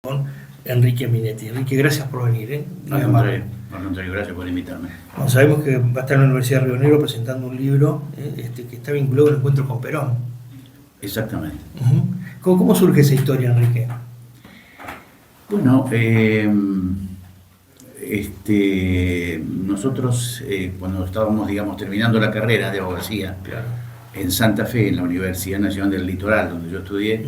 Con Enrique Minetti. Enrique, gracias por venir. Al contrario, gracias por invitarme. Bueno, sabemos que va a estar en la Universidad de Río Negro presentando un libro que está vinculado al encuentro con Perón. Exactamente. ¿Cómo surge esa historia, Enrique? Bueno, nosotros cuando estábamos, terminando la carrera de abogacía, Claro. en Santa Fe, en la Universidad Nacional del Litoral, donde yo estudié,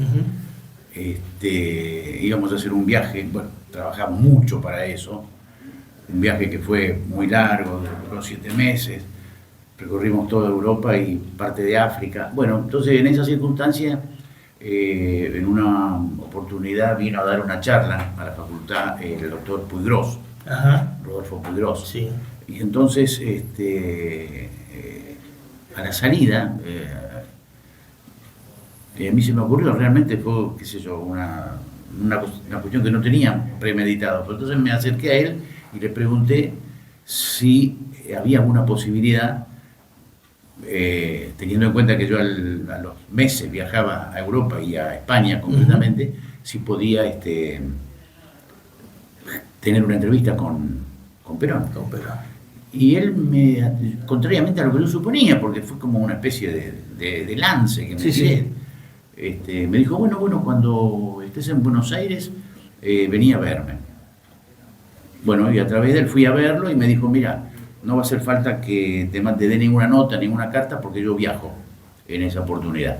íbamos a hacer un viaje, bueno, trabajamos mucho para eso, un viaje que fue muy largo, duró 7 meses, recorrimos toda Europa y parte de África. Bueno, entonces en esa circunstancia, en una oportunidad vino a dar una charla a la facultad el doctor Puigros, Rodolfo Puigros. Sí. Y entonces, a la salida, a mí se me ocurrió, realmente fue, qué sé yo, una cuestión que no tenía premeditado. Pero entonces me acerqué a él y le pregunté si había alguna posibilidad, teniendo en cuenta que yo a los meses viajaba a Europa y a España concretamente, si podía tener una entrevista con Perón. Y él, contrariamente a lo que yo suponía, porque fue como una especie de lance que me tiré, me dijo, bueno, cuando estés en Buenos Aires, vení a verme. Bueno, y a través de él fui a verlo y me dijo, mira, no va a hacer falta que te dé ninguna nota, ninguna carta, porque yo viajo en esa oportunidad.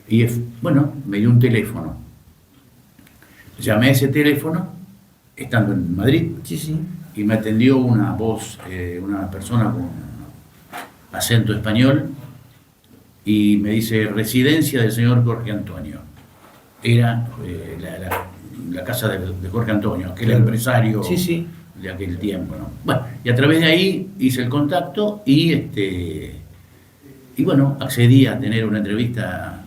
Y bueno, me dio un teléfono. Llamé a ese teléfono, estando en Madrid, y me atendió una voz, una persona con acento español, y me dice, residencia del señor Jorge Antonio. Era la casa de Jorge Antonio, aquel empresario de aquel tiempo, ¿no? Bueno, y a través de ahí hice el contacto y bueno, accedí a tener una entrevista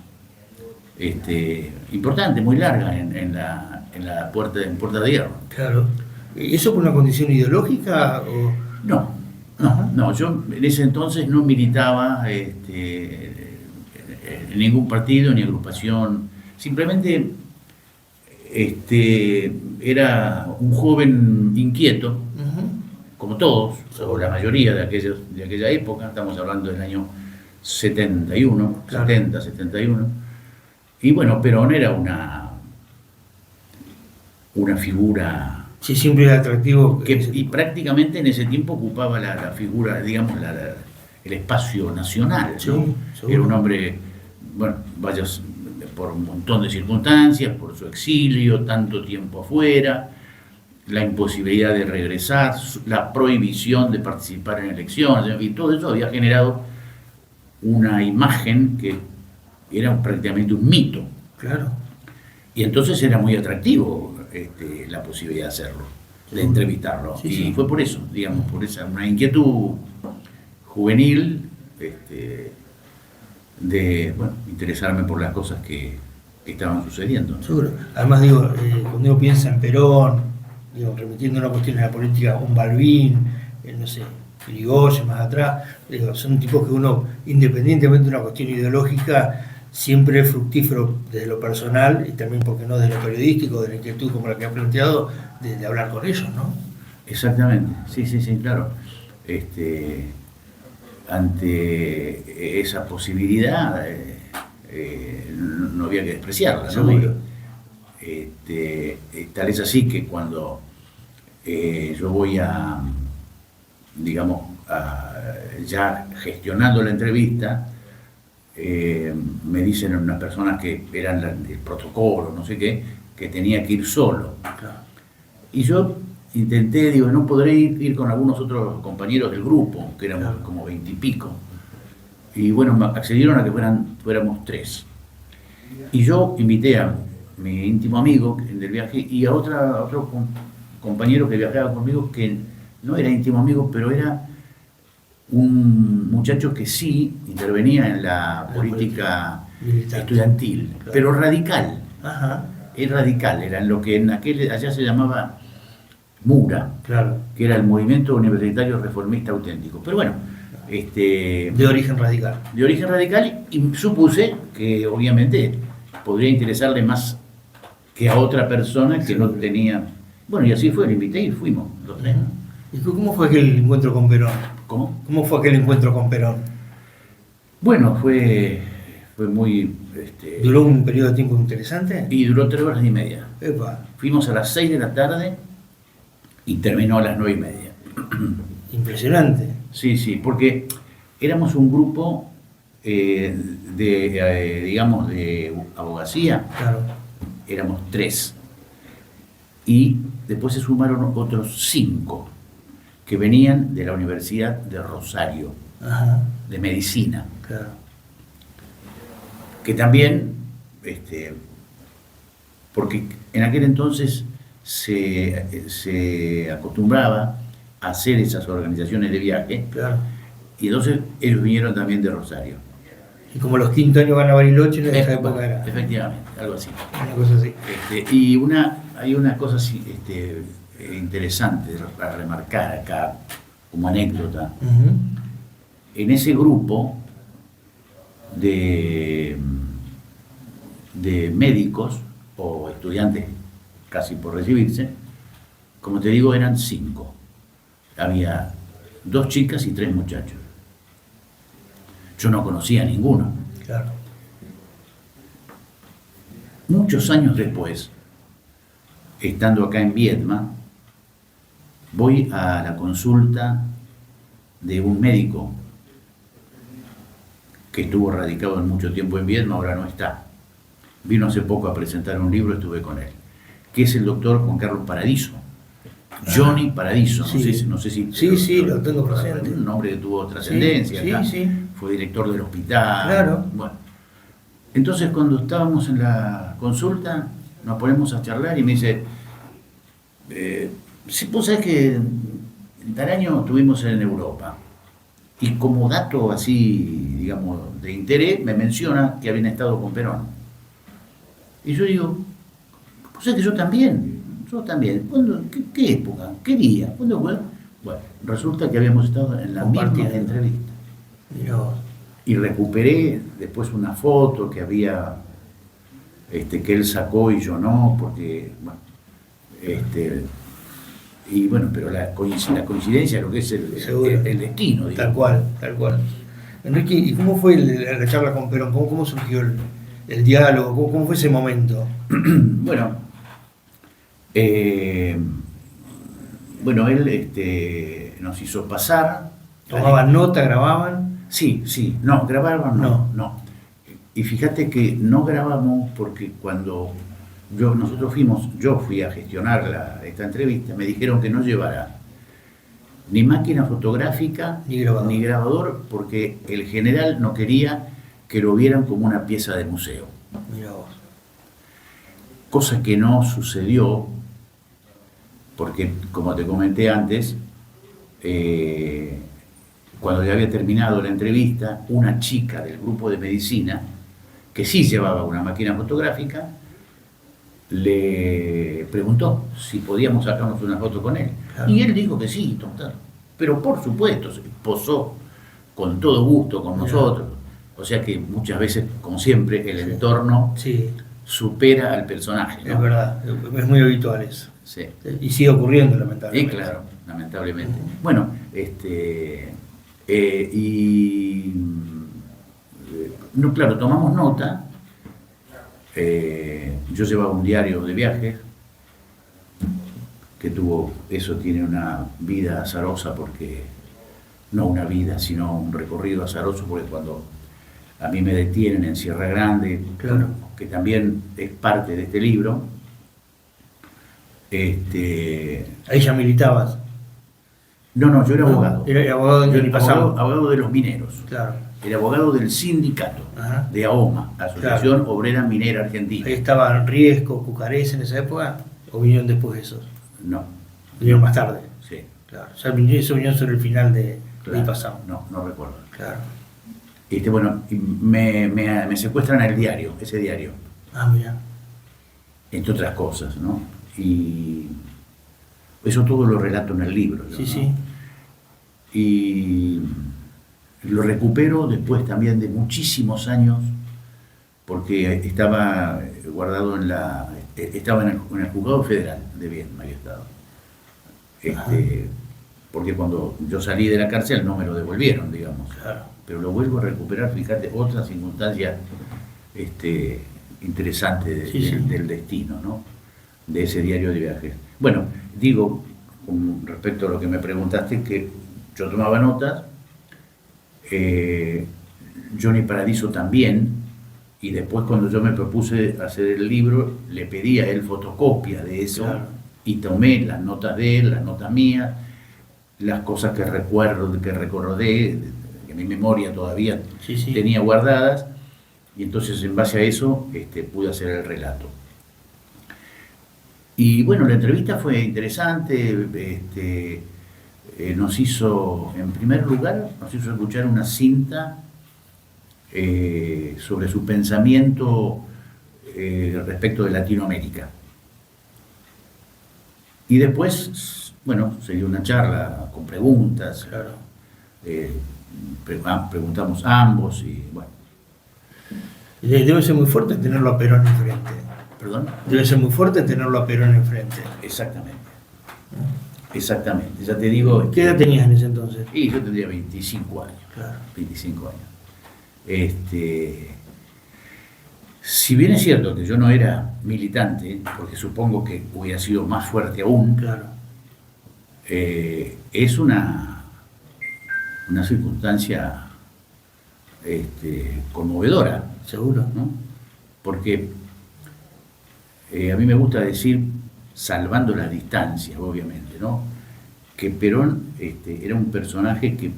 importante, muy larga, en Puerta de Hierro. Claro. ¿Y eso por una condición ideológica? O... No, yo en ese entonces no militaba en ningún partido ni agrupación, simplemente era un joven inquieto, como todos, o la mayoría de aquella época, estamos hablando del año 71, 71, y bueno, Perón era una figura... Sí, siempre era atractivo. Y prácticamente en ese tiempo ocupaba la figura, digamos, el espacio nacional, ¿no? Era un hombre, bueno, por un montón de circunstancias, por su exilio, tanto tiempo afuera, la imposibilidad de regresar, la prohibición de participar en elecciones, y todo eso había generado una imagen que era prácticamente un mito. Claro. Y entonces era muy atractivo la posibilidad de hacerlo, de entrevistarlo. Y fue por eso, digamos, por una inquietud juvenil, de interesarme por las cosas que estaban sucediendo. Seguro. Además, cuando uno piensa en Perón, remitiendo a una cuestión de la política, un Balbín, no sé, Irigoyen más atrás, son tipos que uno, independientemente de una cuestión ideológica, siempre es fructífero desde lo personal y también, porque no, desde lo periodístico, de la inquietud como la que ha planteado, de hablar con ellos, ¿no? Exactamente, sí, claro. Ante esa posibilidad no había que despreciarla, ¿no? Tal es así que cuando yo voy ya gestionando la entrevista, me dicen unas personas que eran del protocolo, no sé qué, que tenía que ir solo. Y yo intenté, no podré ir con algunos otros compañeros del grupo, que éramos como 20 y pico. Y bueno, accedieron a que fuéramos 3. Y yo invité a mi íntimo amigo del viaje y a otro compañero que viajaba conmigo, que no era íntimo amigo, pero era un muchacho que sí intervenía en la política estudiantil, pero radical. Es radical, era en lo que allá se llamaba MURA, que era el Movimiento Universitario Reformista Auténtico. Pero bueno, de origen radical. De origen radical, y supuse que obviamente podría interesarle más que a otra persona que no tenía. Bueno, y así fue, lo invité y fuimos los tres. ¿Y cómo fue aquel encuentro con Perón? ¿Cómo? ¿Cómo fue aquel encuentro con Perón? Bueno, fue muy... ¿Duró un periodo de tiempo interesante? Y duró 3 horas y media. Epa, Fuimos a las 6 de la tarde y terminó a las 9:30. impresionante. Sí, porque éramos un grupo digamos, de abogacía, Claro. éramos 3. Y después se sumaron otros 5 que venían de la Universidad de Rosario, Ajá, de medicina, claro. que también, porque en aquel entonces se acostumbraba a hacer esas organizaciones de viaje, Claro. y entonces ellos vinieron también de Rosario. Y como los quintos años van a Bariloche, en esa época era Efectivamente, algo así. una cosa así. Y hay una cosa así, interesante a remarcar acá como anécdota. Ujú. En ese grupo de médicos o estudiantes casi por recibirse, como te digo, eran 5. Había 2 chicas y 3 muchachos. Yo no conocía a ninguno. Claro. Muchos años después, estando acá en Viedma, voy a la consulta de un médico que estuvo radicado en mucho tiempo en Viedma, ahora no está. Vino hace poco a presentar un libro, estuve con él, que es el doctor Juan Carlos Paradiso. Johnny Paradiso, Sí. no sé si Sí, lo tengo presente. un hombre que tuvo trascendencia, Sí, acá. sí. Fue director del hospital. Claro. Bueno, entonces cuando estábamos en la consulta, nos ponemos a charlar y me dice, sí, vos sabés que en tal año estuvimos en Europa, y como dato así, digamos, de interés, me menciona que habían estado con Perón. Y yo digo, vos sabés que yo también. ¿Cuándo, qué época? ¿Qué día? ¿Cuándo fue? Bueno, resulta que habíamos estado en la misma Compartiendo. entrevista. Mirá vos. Y recuperé después una foto que había, que él sacó y yo no, porque, bueno, y bueno, pero la coincidencia, lo que es Seguro. el destino, Tal digamos. cual, tal cual. Enrique, ¿y cómo fue la charla con Perón? ¿Cómo surgió el diálogo? ¿Cómo fue ese momento? Bueno, él nos hizo pasar. ¿Tomaban nota, grababan? Sí, no, grababan No. no. Y fíjate que no grabamos porque cuando yo fui a gestionar esta entrevista, me dijeron que no llevara ni máquina fotográfica Ni grabador. porque el general no quería que lo vieran como una pieza de museo. Mirá vos. Cosa que no sucedió porque, como te comenté antes, cuando ya había terminado la entrevista, una chica del grupo de medicina, que sí llevaba una máquina fotográfica, le preguntó si podíamos sacarnos una foto con él. Claro. Y él dijo que sí, doctor. Pero por supuesto, se posó con todo gusto con nosotros. O sea que muchas veces, como siempre, el entorno Sí, supera al personaje, ¿no? es verdad, es muy habitual eso. Sí. Y sigue ocurriendo, Sí, lamentablemente. claro, lamentablemente. Bueno, y no, claro, tomamos nota. Yo llevaba un diario de viajes que eso tiene una vida azarosa porque, no una vida, sino un recorrido azaroso, porque cuando a mí me detienen en Sierra Grande, Claro. que también es parte de este libro, Ahí ya militabas. no, yo era abogado. Era abogado Yo de era pasado. abogado de los mineros. Claro. Era abogado del sindicato Ajá. de AOMA, Asociación Obrera Minera Argentina. Ahí estaban Riesco, Cucarés en esa época, o vinieron después esos. No, Vinieron más tarde. sí, Claro. O sea, eso vino sobre el final de claro. ahí pasado. No recuerdo. Claro. Bueno, y me secuestran ese diario, Ah, mira. entre otras cosas, ¿no? Y eso todo lo relato en el libro. Sí, ¿no? sí. Y lo recupero después también de muchísimos años, porque estaba guardado en estaba en el juzgado federal de Viedma, había estado. Porque cuando yo salí de la cárcel no me lo devolvieron, digamos. Claro. Pero lo vuelvo a recuperar, fíjate, otra circunstancia interesante del destino, ¿no? De ese diario de viajes. Bueno, digo, con respecto a lo que me preguntaste, que yo tomaba notas, Johnny Paradiso también, y después cuando yo me propuse hacer el libro, le pedí a él fotocopia de eso, claro. Y tomé las notas de él, las notas mías, las cosas que recuerdo, que recordé, que mi memoria todavía tenía guardadas, y entonces en base a eso pude hacer el relato. Y bueno, la entrevista fue interesante, nos hizo, en primer lugar, nos hizo escuchar una cinta sobre su pensamiento respecto de Latinoamérica. Y después, bueno, se dio una charla con preguntas, claro. Preguntamos ambos y bueno. Debe ser muy fuerte tenerlo a Perón enfrente. ¿Perdón? Debe ser muy fuerte tenerlo a Perón enfrente. Exactamente. Exactamente, ya te digo. ¿Qué edad tenías en ese entonces? Y yo tendría 25 años. Claro. 25 años. Si bien es cierto que yo no era militante, porque supongo que hubiera sido más fuerte aún, claro. Es una circunstancia conmovedora. Seguro, ¿no? Porque a mí me gusta decir, salvando las distancias, obviamente, ¿no? Que Perón era un personaje que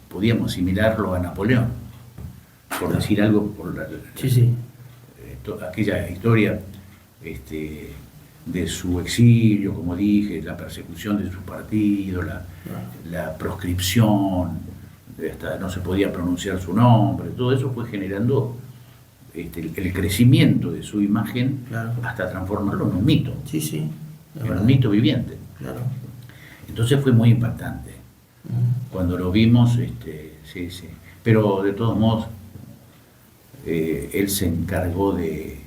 podíamos asimilarlo a Napoleón, por decir algo, por aquella historia de su exilio, como dije, la persecución de su partido, la proscripción, hasta no se podía pronunciar su nombre, todo eso fue generando el crecimiento de su imagen, claro. Hasta transformarlo en un mito, en un mito viviente. Claro. Entonces fue muy impactante. Cuando lo vimos, pero de todos modos, él se encargó de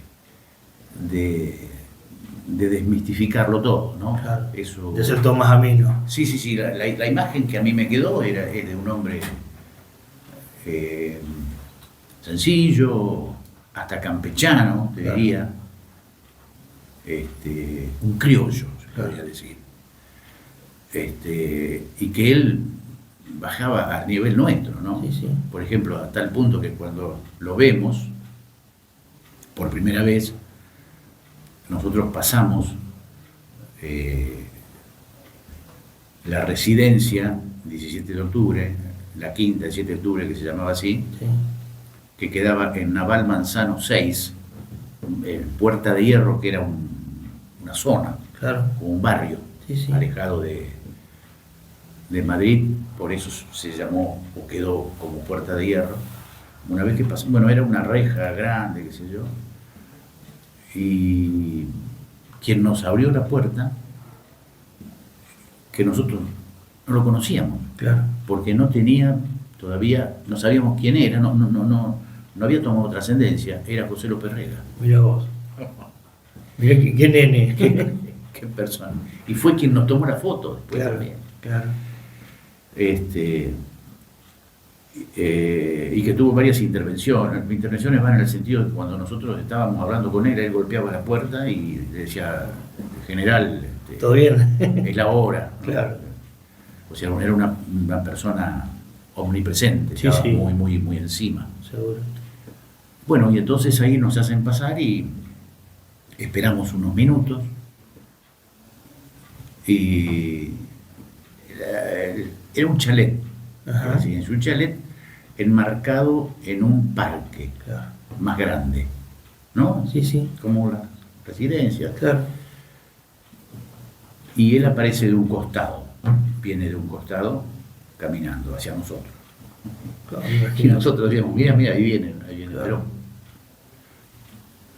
desmistificarlo todo, ¿no? Claro. Eso, de ser todo más ameno. Sí, la imagen que a mí me quedó es de un hombre sencillo, hasta campechano, te diría, un criollo, se podría decir. Y que él bajaba a nivel nuestro, ¿no? Por ejemplo, a tal punto que cuando lo vemos por primera vez, nosotros pasamos la residencia 17 de octubre, la quinta 17 de octubre, que se llamaba así, que quedaba en Naval Manzano 6, en Puerta de Hierro, que era una zona, claro. Como un barrio, alejado de Madrid, por eso se llamó o quedó como Puerta de Hierro. Una vez que pasó, bueno, era una reja grande, qué sé yo, y quien nos abrió la puerta, que nosotros no lo conocíamos, claro. Porque no tenía todavía, no sabíamos quién era, no había tomado trascendencia, era José López Rega. Mira vos. Mira qué nene. Qué persona. Y fue quien nos tomó la foto después, claro, también. Claro. Y que tuvo varias intervenciones. Mis intervenciones van en el sentido de que cuando nosotros estábamos hablando con él golpeaba la puerta y le decía, general, ¿todo bien? Es la hora, ¿no? Claro. O sea, era una persona omnipresente, estaba muy, muy encima. Seguro. Bueno, y entonces ahí nos hacen pasar y esperamos unos minutos y era un chalet, es un chalet enmarcado en un parque, claro, más grande, ¿no? Sí. Como la residencia. Claro. Y él aparece de un costado, viene de un costado caminando hacia nosotros. Claro, y nosotros decíamos, mira, ahí viene claro. Perón.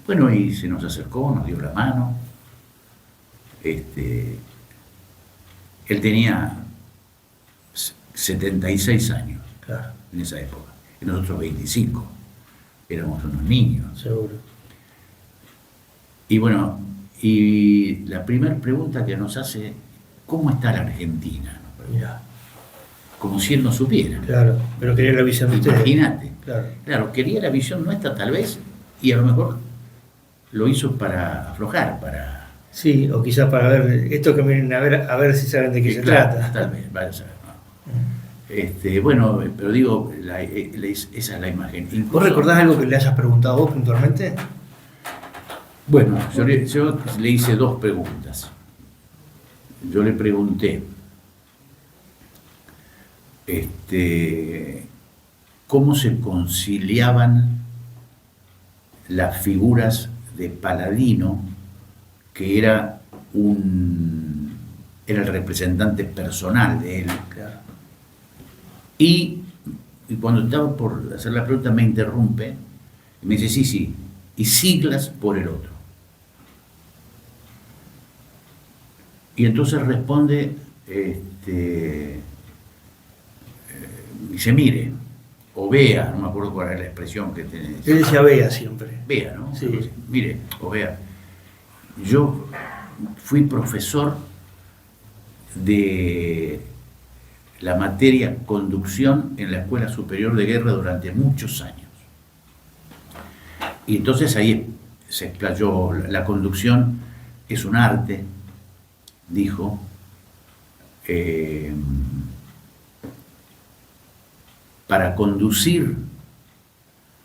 Bueno, y se nos acercó, nos dio la mano. Él tenía 76 años, claro, en esa época, y nosotros 25, éramos unos niños. Seguro. Y bueno, Y la primera pregunta que nos hace, ¿cómo está la Argentina? Mirá. Como si él no supiera. Claro, pero quería la visión de ustedes. Imagínate. Claro. Claro, quería la visión nuestra tal vez, y a lo mejor lo hizo para aflojar, para... Sí, o quizás para ver, esto que miren a ver si saben de qué se claro, trata. tal vez, vaya a saber, ¿no? Bueno, pero digo, esa es la imagen. Incluso, ¿Vos recordás algo que le hayas preguntado vos puntualmente? bueno, yo le hice dos preguntas. Yo le pregunté, cómo se conciliaban las figuras de Paladino, que era el representante personal de él. Claro. Y cuando estaba por hacer la pregunta me interrumpe y me dice, sí, y siglas por el otro. Y entonces responde, dice, mire, o vea, no me acuerdo cuál era la expresión que tenía. Él decía vea siempre. Vea, ¿no? Sí. Mire, o vea, yo fui profesor de la materia conducción en la Escuela Superior de Guerra durante muchos años. Y entonces ahí se explayó, la conducción es un arte, dijo, para conducir,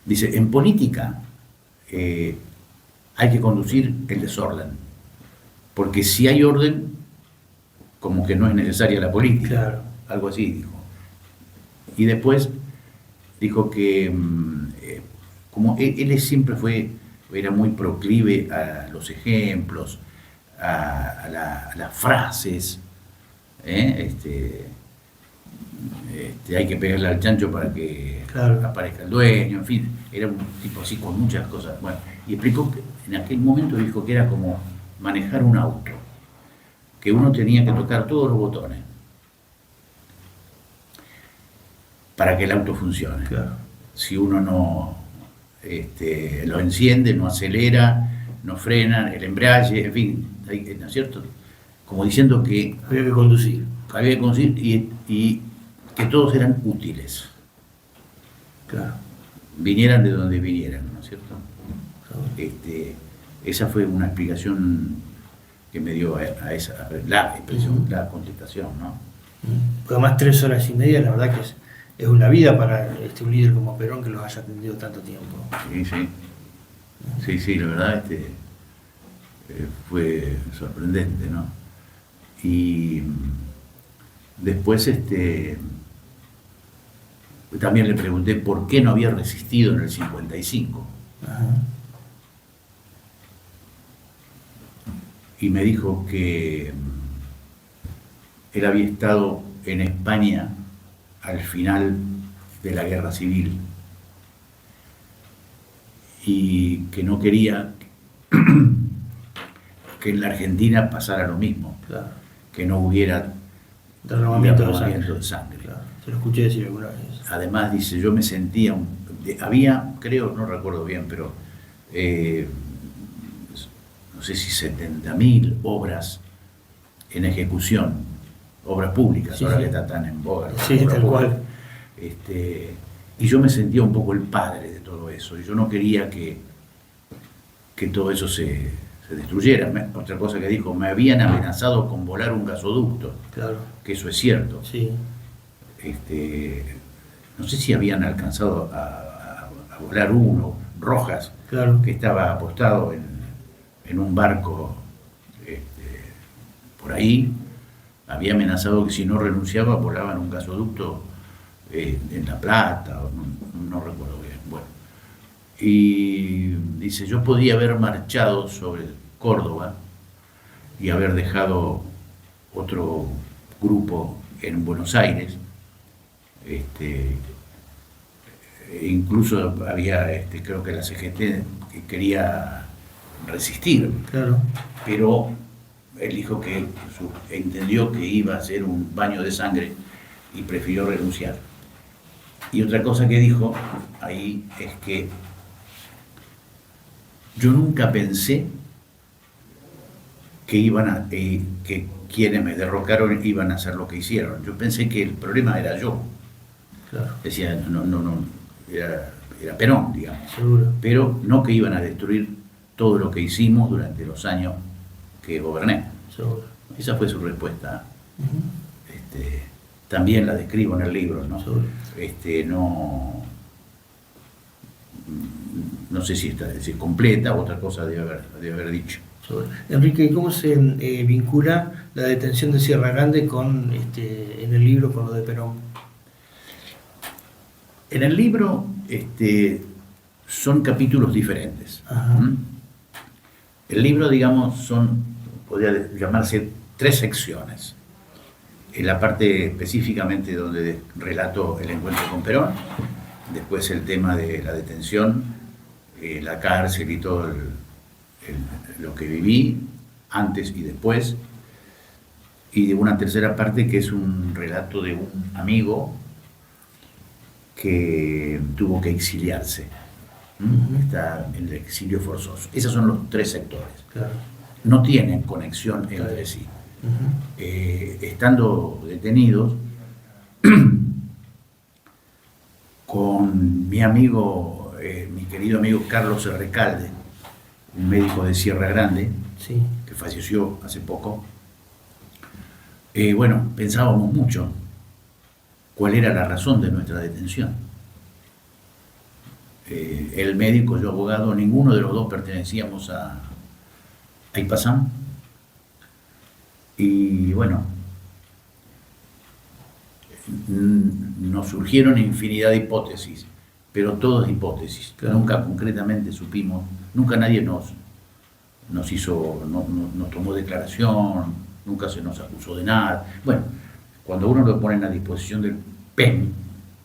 dice, en política hay que conducir el desorden, porque si hay orden, como que no es necesaria la política. Claro. Algo así dijo. Y después dijo que como él siempre era muy proclive a los ejemplos, a las frases, hay que pegarle al chancho para que Claro. aparezca el dueño, en fin, era un tipo así con muchas cosas. Bueno, y explicó que en aquel momento dijo que era como manejar un auto, que uno tenía que tocar todos los botones para que el auto funcione. Claro. Si uno no lo enciende, no acelera, no frena, el embrague, en fin, ¿no es cierto? Como diciendo que Había que conducir. había que conseguir y que todos eran útiles, Claro. vinieran de donde vinieran, ¿no es cierto? Claro. Esa fue una explicación que me dio a esa, la expresión, la contestación, ¿no? Porque además 3 horas y media, la verdad que es una vida para un líder como Perón que los haya atendido tanto tiempo. Sí, la verdad fue sorprendente, ¿no? Y después también le pregunté por qué no había resistido en el 55. Ajá. Y me dijo que él había estado en España al final de la guerra civil y que no quería que en la Argentina pasara lo mismo, Claro. que no hubiera Derramamiento de sangre. Claro. Se lo escuché decir alguna vez. Además, dice, yo me sentía, había, creo, no recuerdo bien, pero no sé si 70.000 obras en ejecución, obras públicas, Sí, ahora sí. que está tan en boga. Sí, obra tal pública. cual. Y yo me sentía un poco el padre de todo eso, y yo no quería que todo eso se destruyera. Otra cosa que dijo, me habían amenazado con volar un gasoducto, Claro. que eso es cierto. Sí. No sé si habían alcanzado a volar uno, Rojas, Claro. que estaba apostado en un barco por ahí, había amenazado que si no renunciaba volaban un gasoducto en La Plata, no recuerdo bien. Bueno, y dice, yo podía haber marchado sobre Córdoba y haber dejado otro grupo en Buenos Aires. Incluso había, creo que la CGT que quería resistir, Claro. pero él dijo que entendió que iba a ser un baño de sangre y prefirió renunciar. Y otra cosa que dijo ahí es que yo nunca pensé que quienes me derrocaron iban a hacer lo que hicieron. Yo pensé que el problema era yo. Claro. Decía, no, era Perón, digamos. Seguro. Pero no que iban a destruir todo lo que hicimos durante los años que goberné. Seguro. Esa fue su respuesta. Uh-huh. También la describo en el libro, ¿no? Seguro. No sé si es completa o otra cosa debe haber dicho. Enrique, ¿cómo se vincula la detención de Sierra Grande con en el libro con lo de Perón? En el libro son capítulos diferentes. ¿Mm? El libro, digamos, podría llamarse 3 secciones. En la parte específicamente donde relato el encuentro con Perón, después el tema de la detención, la cárcel y todo lo que viví antes y después, y de una tercera parte que es un relato de un amigo que tuvo que exiliarse. Está en el exilio forzoso. Esos son los 3 sectores. Claro. No tienen conexión entre sí. Estando detenidos, con mi amigo, mi querido amigo Carlos Recalde, un médico de Sierra Grande, sí, que falleció hace poco, pensábamos mucho cuál era la razón de nuestra detención. El médico, yo abogado, ninguno de los dos pertenecíamos a Ipazán. Y nos surgieron infinidad de hipótesis, pero todas hipótesis. Claro. Nunca concretamente supimos, nunca nadie nos tomó declaración, nunca se nos acusó de nada. Bueno, cuando uno lo ponen a disposición del PEN,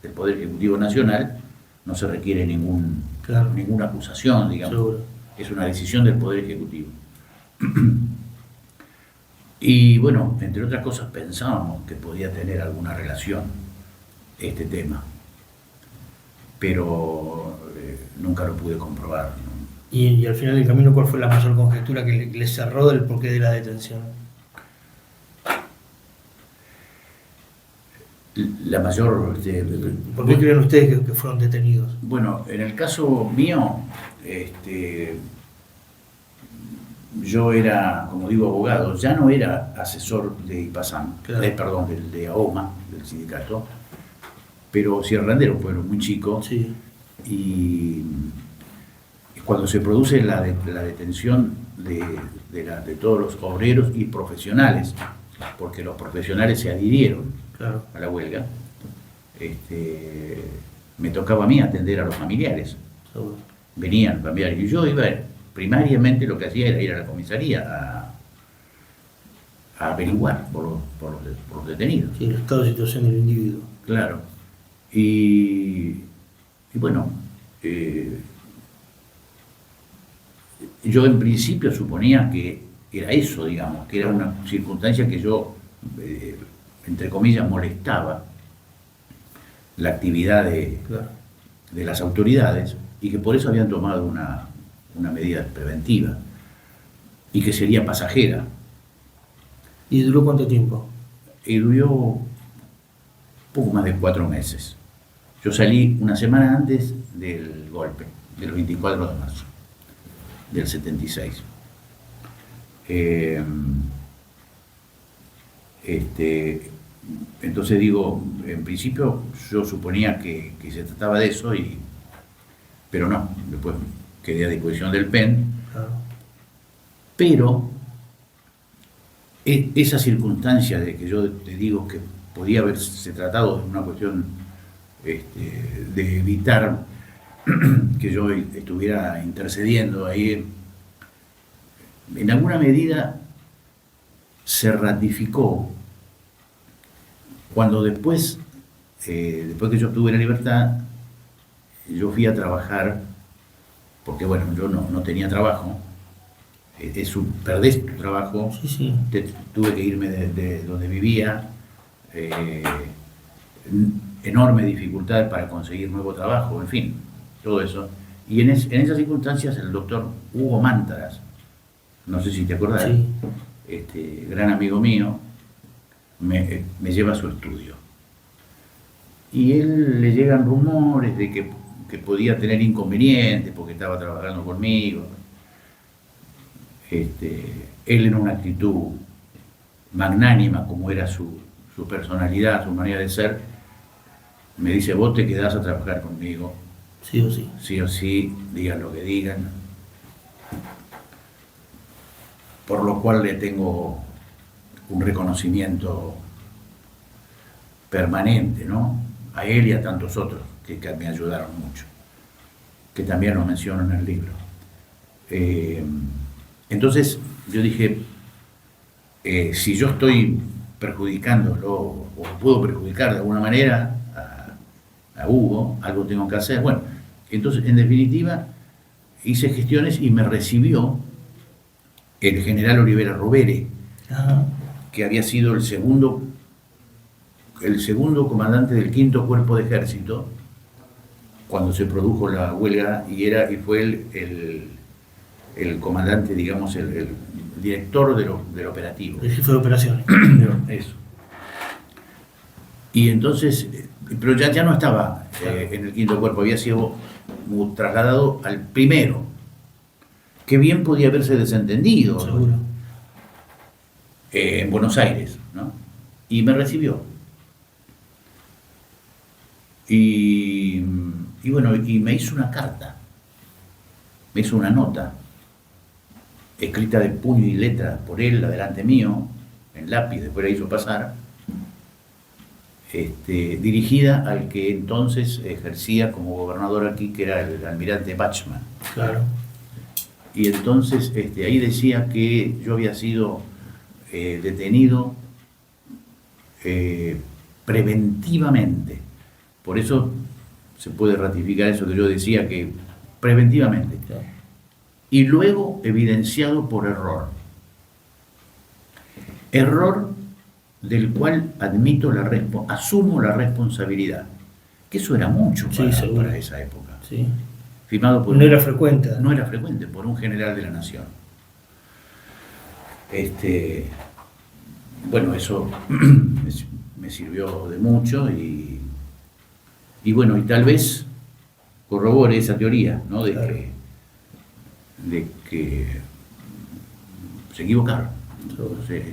del Poder Ejecutivo Nacional, no se requiere ninguna acusación, digamos. Seguro. Es una decisión del Poder Ejecutivo. Y entre otras cosas pensábamos que podía tener alguna relación este tema, pero nunca lo pude comprobar, ¿no? Y al final del camino, ¿cuál fue la mayor conjetura que le cerró del porqué de la detención? La mayor... ¿Por qué creen ustedes que fueron detenidos? Bueno, en el caso mío, yo era, como digo, abogado, ya no era asesor de Ipazán, claro. de AOMA, del sindicato, pero Sierra Grande era un pueblo muy chico, sí. Y cuando se produce la detención de todos los obreros y profesionales, porque los profesionales se adhirieron, claro, a la huelga, me tocaba a mí atender a los familiares. Seguro. Venían los familiares y yo iba, primariamente lo que hacía era ir a la comisaría a averiguar por los detenidos. Sí, el estado de situación del individuo. Claro. Y yo en principio suponía que era eso, digamos, que era una circunstancia que yo, entre comillas, molestaba la actividad de las autoridades y que por eso habían tomado una medida preventiva y que sería pasajera. ¿Y duró cuánto tiempo? Y duró poco más de 4 meses. Yo salí una semana antes del golpe, del 24 de marzo del 76. Entonces digo, en principio yo suponía que se trataba de eso, pero no, después quedé a disposición del PEN, pero esa circunstancia de que yo te digo que podía haberse tratado de una cuestión de evitar que yo estuviera intercediendo ahí, en alguna medida se ratificó cuando después que yo obtuve la libertad, yo fui a trabajar, porque yo no tenía trabajo, perdés tu trabajo, sí. Tuve que irme de donde vivía, enorme dificultad para conseguir nuevo trabajo, en fin, todo eso. Y en esas circunstancias el doctor Hugo Mántaras, no sé si te acordás, sí, gran amigo mío, me lleva a su estudio. Y él le llegan rumores de que podía tener inconvenientes porque estaba trabajando conmigo. Él en una actitud magnánima, como era su personalidad, su manera de ser, me dice: vos te quedás a trabajar conmigo. Sí o sí. Sí o sí, digan lo que digan. Por lo cual le tengo un reconocimiento permanente, ¿no? A él y a tantos otros que me ayudaron mucho, que también lo menciono en el libro. Entonces yo dije, si yo estoy perjudicándolo o puedo perjudicar de alguna manera a Hugo, algo tengo que hacer. Bueno, entonces en definitiva hice gestiones y me recibió el general Olivera Rovere, Ajá. que había sido el segundo comandante del 5º Cuerpo de Ejército cuando se produjo la huelga, y fue el comandante, digamos, el director del operativo. El jefe de operaciones. Eso. Y entonces, pero ya no estaba en el 5º Cuerpo, había sido trasladado al 1º, que bien podía haberse desentendido. Seguro. En Buenos Aires, ¿no? Y me recibió. Y bueno, y me hizo una carta, me hizo una nota, escrita de puño y letra por él, adelante mío, en lápiz, después la hizo pasar, dirigida al que entonces ejercía como gobernador aquí, que era el almirante Bachmann. Claro. Y entonces ahí decía que yo había sido detenido preventivamente. Por eso se puede ratificar eso que yo decía, que preventivamente. Claro. Y luego evidenciado por error. Error del cual asumo la responsabilidad. Que eso era mucho para esa época. Sí. Firmado por no era frecuente. No era frecuente, por un general de la nación. Bueno, eso me sirvió de mucho y bueno, y tal vez corrobore esa teoría, ¿no? De Claro. que se equivocaron. Entonces,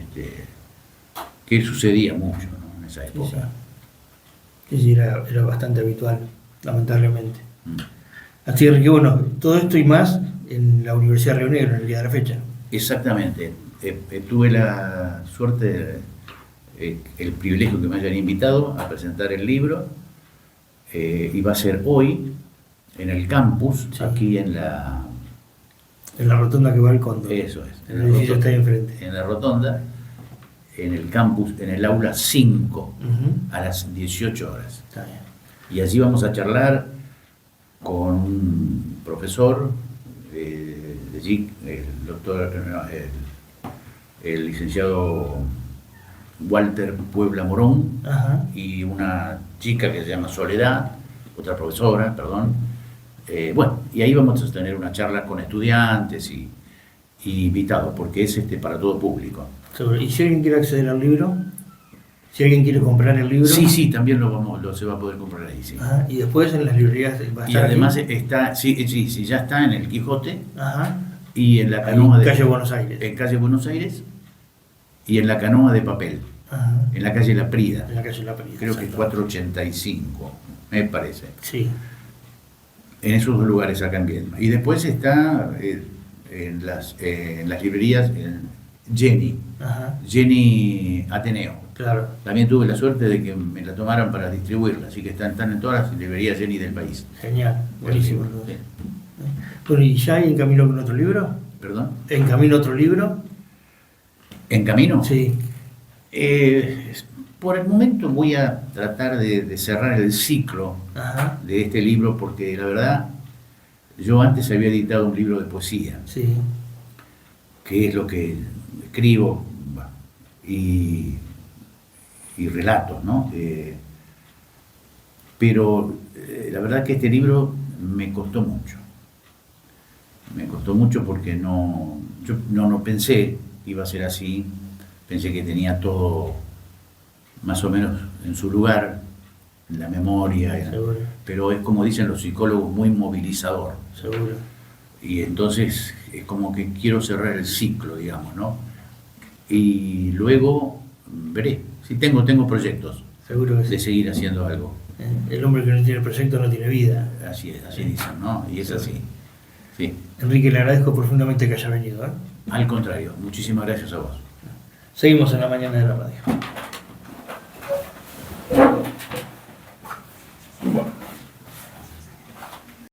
que sucedía mucho, ¿no? En esa época. Sí, era bastante habitual, lamentablemente. Así que bueno, todo esto y más en la Universidad de Río Negro en el día de la fecha. Exactamente. Tuve la suerte, el privilegio que me hayan invitado a presentar el libro, y va a ser hoy en el campus, Sí. aquí en la rotonda que va al Cóndor. Eso es. El edificio está ahí enfrente. En la rotonda, en el campus, en el aula 5, a las 18 horas. Está bien. Y allí vamos a charlar con un profesor de allí, el licenciado Walter Puebla Morón, Ajá. y una chica que se llama Soledad, otra profesora, perdón. Bueno, y ahí vamos a tener una charla con estudiantes y invitados, porque es para todo público. ¿Y si alguien quiere acceder al libro? Si alguien quiere comprar el libro. Sí, también se va a poder comprar ahí, sí. Ajá. Y después en las librerías va a estar. Y además aquí. está, sí, ya está en el Quijote. Ajá. Y en la canoa en calle Buenos Aires. En calle Buenos Aires y en la canoa de papel. Ajá. En la calle La Prida. En la calle La Prida. Creo que 485, me parece. Sí. En esos dos lugares acá en Viedma. Y después está en las librerías Jenny. Ajá. Jenny Ateneo. Claro. También tuve la suerte de que me la tomaran para distribuirla, así que están en todas las librerías Jenny del país. Genial. Buenísimo. Sí. Bueno, ¿y ya hay en camino con otro libro? ¿Perdón? ¿En camino otro libro? ¿En camino? Sí. Por el momento voy a tratar de cerrar el ciclo Ajá. de este libro, porque la verdad, yo antes había editado un libro de poesía, Sí. que es lo que escribo, y relatos, ¿no? Pero la verdad que este libro me costó mucho. Me costó mucho porque yo no pensé iba a ser así, pensé que tenía todo más o menos en su lugar, en la memoria, Seguro. pero es como dicen los psicólogos, muy movilizador. Seguro. Y entonces es como que quiero cerrar el ciclo, digamos, ¿no? Y luego veré, si tengo proyectos Seguro que de sí. seguir haciendo algo. El hombre que no tiene proyecto no tiene vida. Así es, así dicen, ¿no? Y es así. Sí. Enrique, le agradezco profundamente que haya venido. Al contrario, muchísimas gracias a vos. Seguimos en la mañana de la radio.